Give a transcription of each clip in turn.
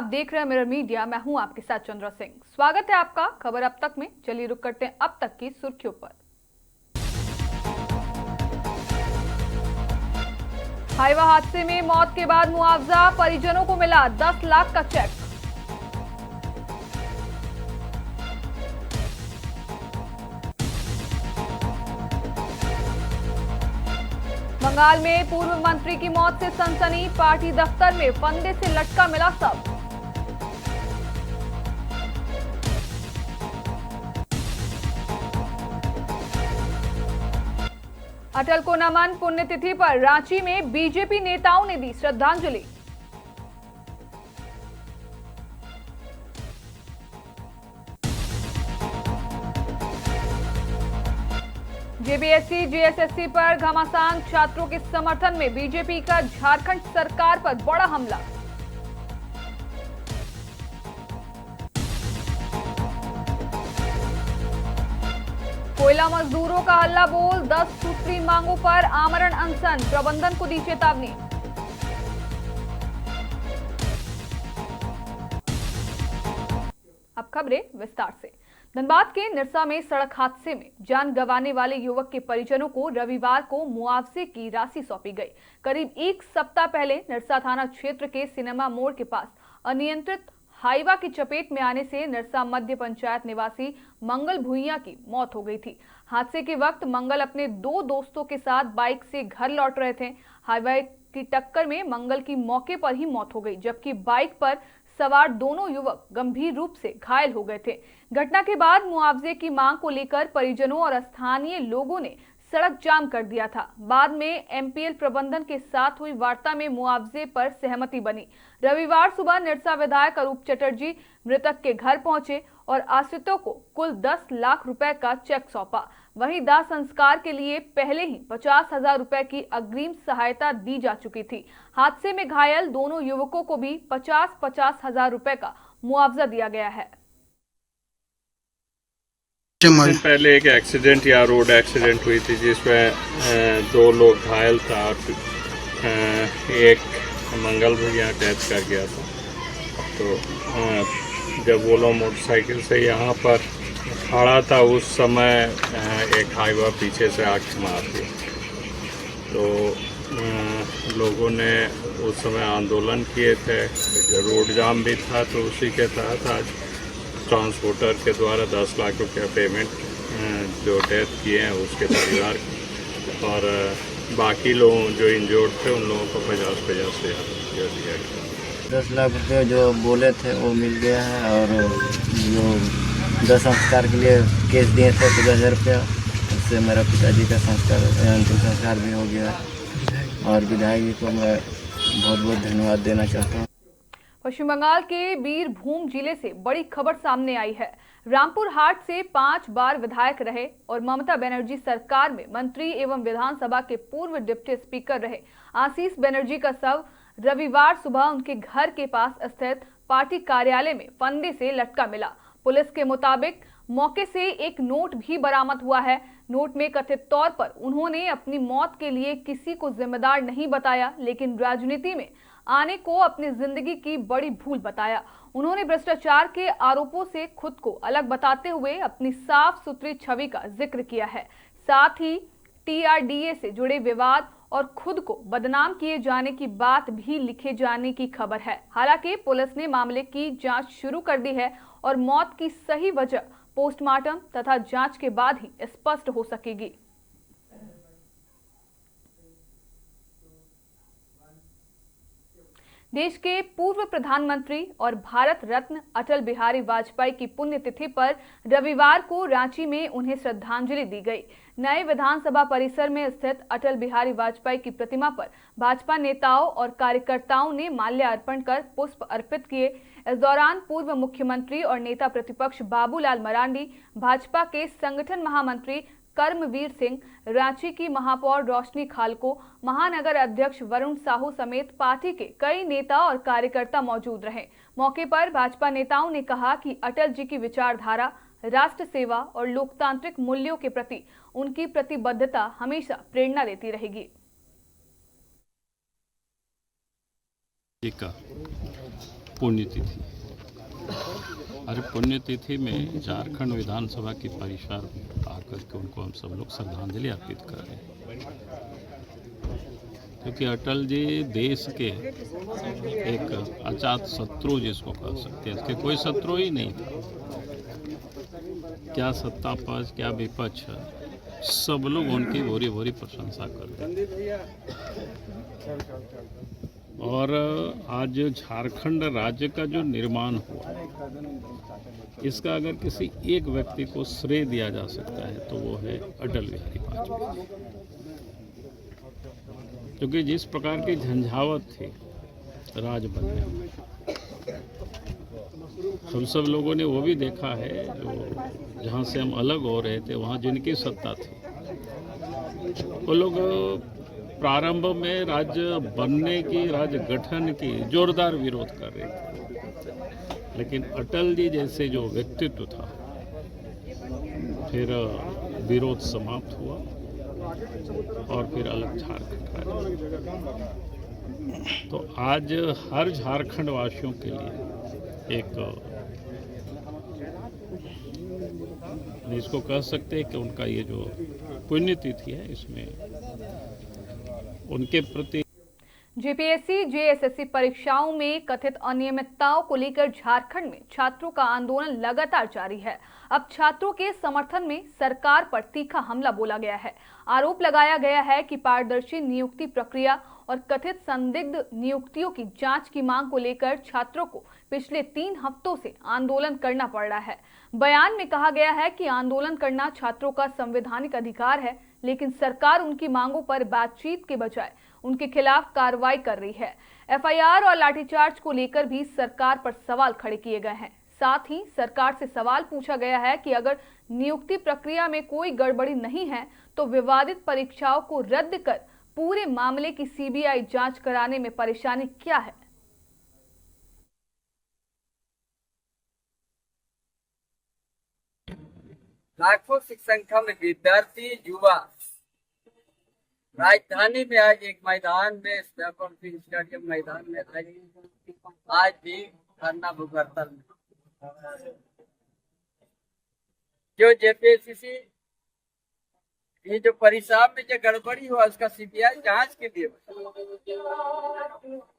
आप देख रहे हैं मिरर मीडिया। मैं हूं आपके साथ चंद्रा सिंह। स्वागत है आपका खबर अब तक में। चलिए रुक करते हैं अब तक की सुर्खियों पर। हाईवा हादसे में मौत के बाद मुआवजा, परिजनों को मिला 10 लाख का चेक। बंगाल में पूर्व मंत्री की मौत से सनसनी, पार्टी दफ्तर में फंदे से लटका मिला सब। अटल को नमन, पुण्यतिथि पर रांची में बीजेपी नेताओं ने दी श्रद्धांजलि। जेबीएससी जेएसएससी पर घमासान, छात्रों के समर्थन में बीजेपी का झारखंड सरकार पर बड़ा हमला। कोयला मजदूरों का हल्ला बोल, 10 सूत्री मांगों पर आमरण अनशन, प्रबंधन को दी चेतावनी। अब खबरें विस्तार से। धनबाद के निरसा में सड़क हादसे में जान गंवाने वाले युवक के परिजनों को रविवार को मुआवजे की राशि सौंपी गई। करीब एक सप्ताह पहले निरसा थाना क्षेत्र के सिनेमा मोड़ के पास अनियंत्रित हाईवा की चपेट में आने से निरसा मध्य पंचायत निवासी मंगल भुइयां की मौत हो गई थी। हादसे के वक्त मंगल अपने 2 दोस्तों के साथ बाइक से घर लौट रहे थे। हाईवा की टक्कर में मंगल की मौके पर ही मौत हो गई, जबकि बाइक पर सवार दोनों युवक गंभीर रूप से घायल हो गए थे। घटना के बाद मुआवजे की मांग को लेकर परिजनों और स्थानीय लोगों ने सड़क जाम कर दिया था। बाद में एमपीएल प्रबंधन के साथ हुई वार्ता में मुआवजे पर सहमति बनी। रविवार सुबह निरसा विधायक अरूप चटर्जी मृतक के घर पहुंचे और आश्रितों को कुल 10 लाख रुपए का चेक सौंपा। वहीं दाह संस्कार के लिए पहले ही 50,000 रुपए की अग्रिम सहायता दी जा चुकी थी। हादसे में घायल दोनों युवकों को भी 50,000 रुपए का मुआवजा दिया गया है। दिन पहले एक एक्सीडेंट या रोड एक्सीडेंट हुई थी जिसमें 2 लोग घायल था और एक मंगल भैया डेथ कर गया था। तो जब वो लोग मोटरसाइकिल से यहाँ पर खड़ा था उस समय एक हाईवा पीछे से आके मार दिया। तो लोगों ने उस समय आंदोलन किए थे, रोड जाम भी था, तो उसी के तहत आज ट्रांसपोर्टर के द्वारा 10 लाख रुपया पेमेंट जो डेथ किए हैं उसके परिवार और बाकी लोग जो इंजोर्ड थे उन लोगों को 50,000 रुपया दिया गया। 10 लाख रुपये जो बोले थे वो मिल गया है और जो 10 संस्कार के लिए केस दिए थे 50,000 रुपया, उससे मेरा पिताजी का संस्कार अंतिम संस्कार भी हो गया और विधायक जी को मैं बहुत बहुत धन्यवाद देना चाहता हूँ। पश्चिम बंगाल के बीरभूम जिले से बड़ी खबर सामने आई है। रामपुर हाट से 5 बार विधायक रहे और ममता बनर्जी सरकार में मंत्री एवं विधानसभा के पूर्व डिप्टी स्पीकर रहे आशीष बनर्जी का शव रविवार सुबह उनके घर के पास स्थित पार्टी कार्यालय में फंदे से लटका मिला। पुलिस के मुताबिक मौके से एक नोट भी बरामद हुआ है। नोट में कथित तौर पर उन्होंने अपनी मौत के लिए किसी को जिम्मेदार नहीं बताया, लेकिन राजनीति में आने को अपनी जिंदगी की बड़ी भूल बताया। उन्होंने भ्रष्टाचार के आरोपों से खुद को अलग बताते हुए अपनी साफ सुथरी छवि का जिक्र किया है। साथ ही टीआरडीए से जुड़े विवाद और खुद को बदनाम किए जाने की बात भी लिखे जाने की खबर है। हालांकि पुलिस ने मामले की जांच शुरू कर दी है और मौत की सही वजह पोस्टमार्टम तथा जांच के बाद ही स्पष्ट हो सकेगी। देश के पूर्व प्रधानमंत्री और भारत रत्न अटल बिहारी वाजपेयी की पुण्यतिथि पर रविवार को रांची में उन्हें श्रद्धांजलि दी गई। नए विधानसभा परिसर में स्थित अटल बिहारी वाजपेयी की प्रतिमा पर भाजपा नेताओं और कार्यकर्ताओं ने माल्यार्पण कर पुष्प अर्पित किए। इस दौरान पूर्व मुख्यमंत्री और नेता प्रतिपक्ष बाबूलाल मरांडी, भाजपा के संगठन महामंत्री कर्मवीर सिंह, रांची की महापौर रोशनी खालको, महानगर अध्यक्ष वरुण साहू समेत पार्टी के कई नेता और कार्यकर्ता मौजूद रहे। मौके पर भाजपा नेताओं ने कहा कि अटल जी की विचारधारा, राष्ट्र सेवा और लोकतांत्रिक मूल्यों के प्रति उनकी प्रतिबद्धता हमेशा प्रेरणा देती रहेगी। पुण्यतिथि। अरे पुण्यतिथि में झारखंड विधानसभा की परिसर आकर के उनको हम सब लोग श्रद्धांजलि अर्पित कर रहे हैं, क्योंकि अटल जी देश के एक अजात शत्रु जिसको कह सकते हैं, इसके कोई शत्रु ही नहीं था। क्या सत्ता पक्ष क्या विपक्ष, सब लोग उनकी भोरी भोरी प्रशंसा करते हैं। और आज झारखंड राज्य का जो निर्माण हुआ, इसका अगर किसी एक व्यक्ति को श्रेय दिया जा सकता है तो वो है अटल बिहारी वाजपेयी, क्योंकि जिस प्रकार की झंझावत थी राज बनने में, हम सब लोगों ने वो भी देखा है। जो जहाँ से हम अलग हो रहे थे वहाँ जिनकी सत्ता थी, वो लोग प्रारंभ में राज्य बनने की, राज्य गठन की जोरदार विरोध कर रहे थे, लेकिन अटल जी जैसे जो व्यक्तित्व था, फिर विरोध समाप्त हुआ और फिर अलग झारखंड राज्य। तो आज हर झारखंड वासियों के लिए एक इसको कह सकते हैं कि उनका ये जो पुण्यतिथि है, इसमें उनके प्रति जेपीएससी जेएसएससी परीक्षाओं में कथित अनियमितताओं को लेकर झारखंड में छात्रों का आंदोलन लगातार जारी है। अब छात्रों के समर्थन में सरकार पर तीखा हमला बोला गया है। आरोप लगाया गया है कि पारदर्शी नियुक्ति प्रक्रिया और कथित संदिग्ध नियुक्तियों की जांच की मांग को लेकर छात्रों को पिछले 3 हफ्तों से आंदोलन करना पड़ रहा है। बयान में कहा गया है कि आंदोलन करना छात्रों का संवैधानिक अधिकार है, लेकिन सरकार उनकी मांगों पर बातचीत के बजाय उनके खिलाफ कार्रवाई कर रही है। एफआईआर और लाठीचार्ज को लेकर भी सरकार पर सवाल खड़े किए गए हैं। साथ ही सरकार से सवाल पूछा गया है कि अगर नियुक्ति प्रक्रिया में कोई गड़बड़ी नहीं है तो विवादित परीक्षाओं को रद्द कर पूरे मामले की सीबीआई जांच कराने में परेशानी क्या है। लाखों की संख्या में विद्यार्थी युवा राजधानी में आज एक मैदान में, स्टेडियम मैदान में आज भी धरना भूखहड़ताल में, जो जेपीएससी ये जो परीक्षा में जो गड़बड़ी हुआ उसका सीबीआई जांच के लिए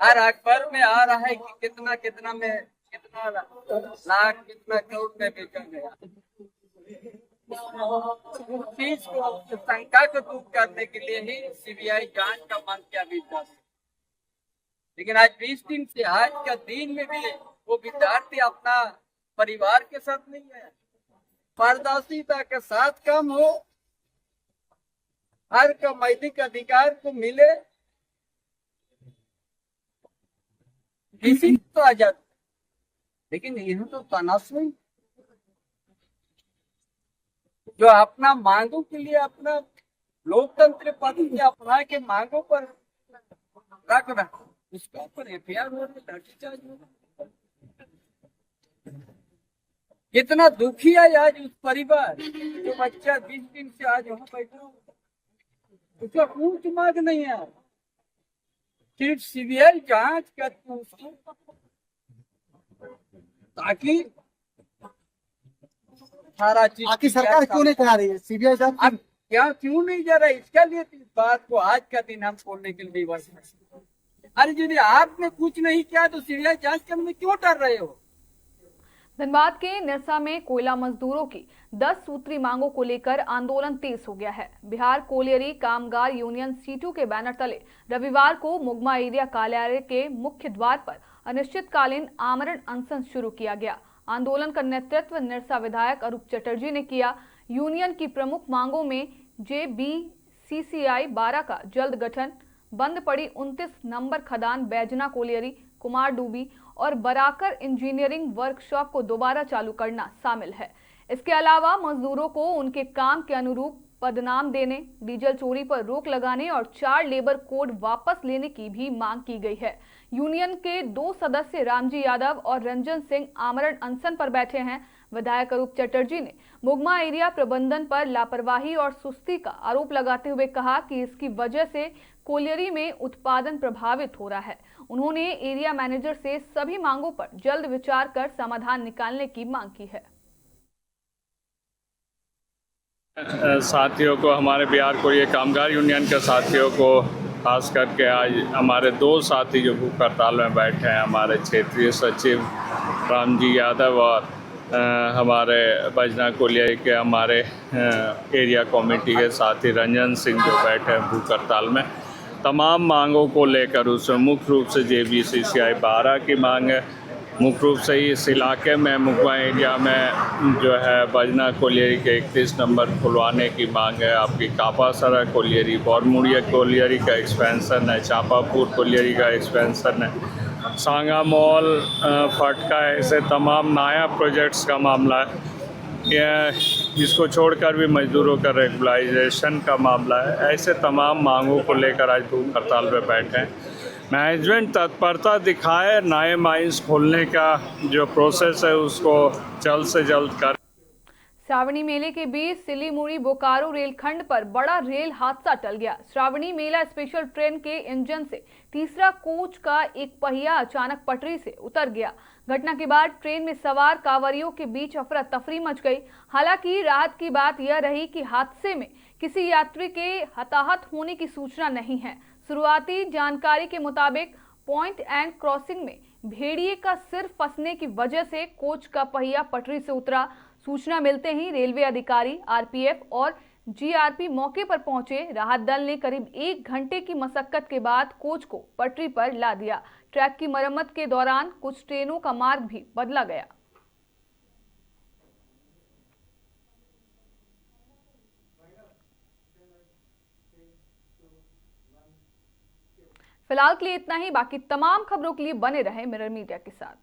हर अखबार में आ रहा है कि कितना कितना में कितना लाख कितना करोड़ में बेचा गया। चीज को शंका को दूर करने के लिए ही सीबीआई जांच का मांग किया गया। लेकिन आज 20 दिन से आज का दिन में भी वो विद्यार्थी अपना परिवार के साथ नहीं है, पारदर्शिता के साथ काम हो, हर का मौलिक अधिकार को मिले, किसी तो आजाद। लेकिन यह तो तनासुई जो अपना मांगों के लिए अपना लोकतंत्र पद के अपना के मांगों पर रख रहा, उसके ऊपर एफआईआर हो रही, लाठीचार्ज हो रहा। कितना दुखी है आज उस परिवार जो बच्चा 20 दिन से आज वहां बैठा, उसका ऊंच मांग नहीं है, सिर्फ सीबीआई जांच करती उसकी, ताकि सारा चीज। आखिर सरकार क्यों नहीं करा रही है सीबीआई जांच? अब क्या क्यों नहीं जा रहा है, इसके लिए इस बात को आज का दिन हम बोलने के लिए बस। अरे यदि आपने कुछ नहीं किया तो सीबीआई जांच करने में क्यों डर रहे हो? धनबाद के निरसा में कोयला मजदूरों की 10 सूत्री मांगों को लेकर आंदोलन तेज हो गया है। बिहार कोलियरी कामगार यूनियन सीटू के बैनर तले रविवार को मुगमा एरिया कार्यालय के मुख्य द्वार पर अनिश्चितकालीन आमरण अनशन शुरू किया गया। आंदोलन का नेतृत्व निरसा विधायक अरूप चटर्जी ने किया। यूनियन की प्रमुख मांगों में JBCCI 12 का जल्द गठन, बंद पड़ी 29 नंबर खदान बैजना कोलियरी, कुमार डूबी और बराकर इंजीनियरिंग वर्कशॉप को दोबारा चालू करना शामिल है। इसके अलावा मजदूरों को उनके काम के अनुरूप पदनाम देने, डीजल चोरी पर रोक लगाने और 4 लेबर कोड वापस लेने की भी मांग की गई है। यूनियन के 2 सदस्य रामजी यादव और रंजन सिंह आमरण अनशन पर बैठे हैं। विधायक अरूप चटर्जी ने मुगमा एरिया प्रबंधन पर लापरवाही और सुस्ती का आरोप लगाते हुए कहा कि इसकी वजह से कोलियरी में उत्पादन प्रभावित हो रहा है। उन्होंने एरिया मैनेजर से सभी मांगों पर जल्द विचार कर समाधान निकालने की मांग की है। साथियों को, हमारे बिहार कोरिया कामगार यूनियन के साथियों को, खास करके आज हमारे 2 साथी जो भूख हड़ताल में बैठे हैं, हमारे क्षेत्रीय सचिव रामजी यादव और हमारे बजना कोलियरी के हमारे एरिया कमेटी के साथी रंजन सिंह जो बैठे हैं भूख हड़ताल में, तमाम मांगों को लेकर उसमें मुख्य रूप से JBCCI 12 की मांग है। मुख्य रूप से इस इलाके में मुकवा एरिया में जो है बजना कोलियरी के 31 नंबर खुलवाने की मांग है। आपकी कापासरा कोलियरी, बरमुड़िया कोलियरी का एक्सपेंशन है, चापापुर कोलियरी का एक्सपेंशन है, सांगा मॉल, फटका, ऐसे तमाम नया प्रोजेक्ट्स का मामला है। इसको छोड़कर भी मजदूरों का रेगुलाइजेशन का मामला है। ऐसे तमाम मांगों को लेकर आज भूख हड़ताल पर बैठे हैं। मैनेजमेंट तत्परता दिखाए, नए माइंस खोलने का जो प्रोसेस है उसको जल्द से जल्द कर। श्रावणी मेले के बीच सिलीगुड़ी बोकारो रेलखंड पर बड़ा रेल हादसा टल गया। श्रावणी मेला स्पेशल ट्रेन के इंजन से तीसरा कोच का एक पहिया अचानक पटरी से उतर गया। घटना के बाद ट्रेन में सवार कांवरियों के बीच अफरा तफरी मच गई। हालांकि राहत की बात यह रही कि हादसे में किसी यात्री के हताहत होने की सूचना नहीं है। शुरुआती जानकारी के मुताबिक पॉइंट एंड क्रॉसिंग में भेड़िए का सिर फंसने की वजह से कोच का पहिया पटरी से उतरा। सूचना मिलते ही रेलवे अधिकारी, RPF और GRP मौके पर पहुंचे। राहत दल ने करीब 1 घंटे की मशक्कत के बाद कोच को पटरी पर ला दिया। ट्रैक की मरम्मत के दौरान कुछ ट्रेनों का मार्ग भी बदला गया। फिलहाल के लिए इतना ही। बाकी तमाम खबरों के लिए बने रहें मिरर मीडिया के साथ।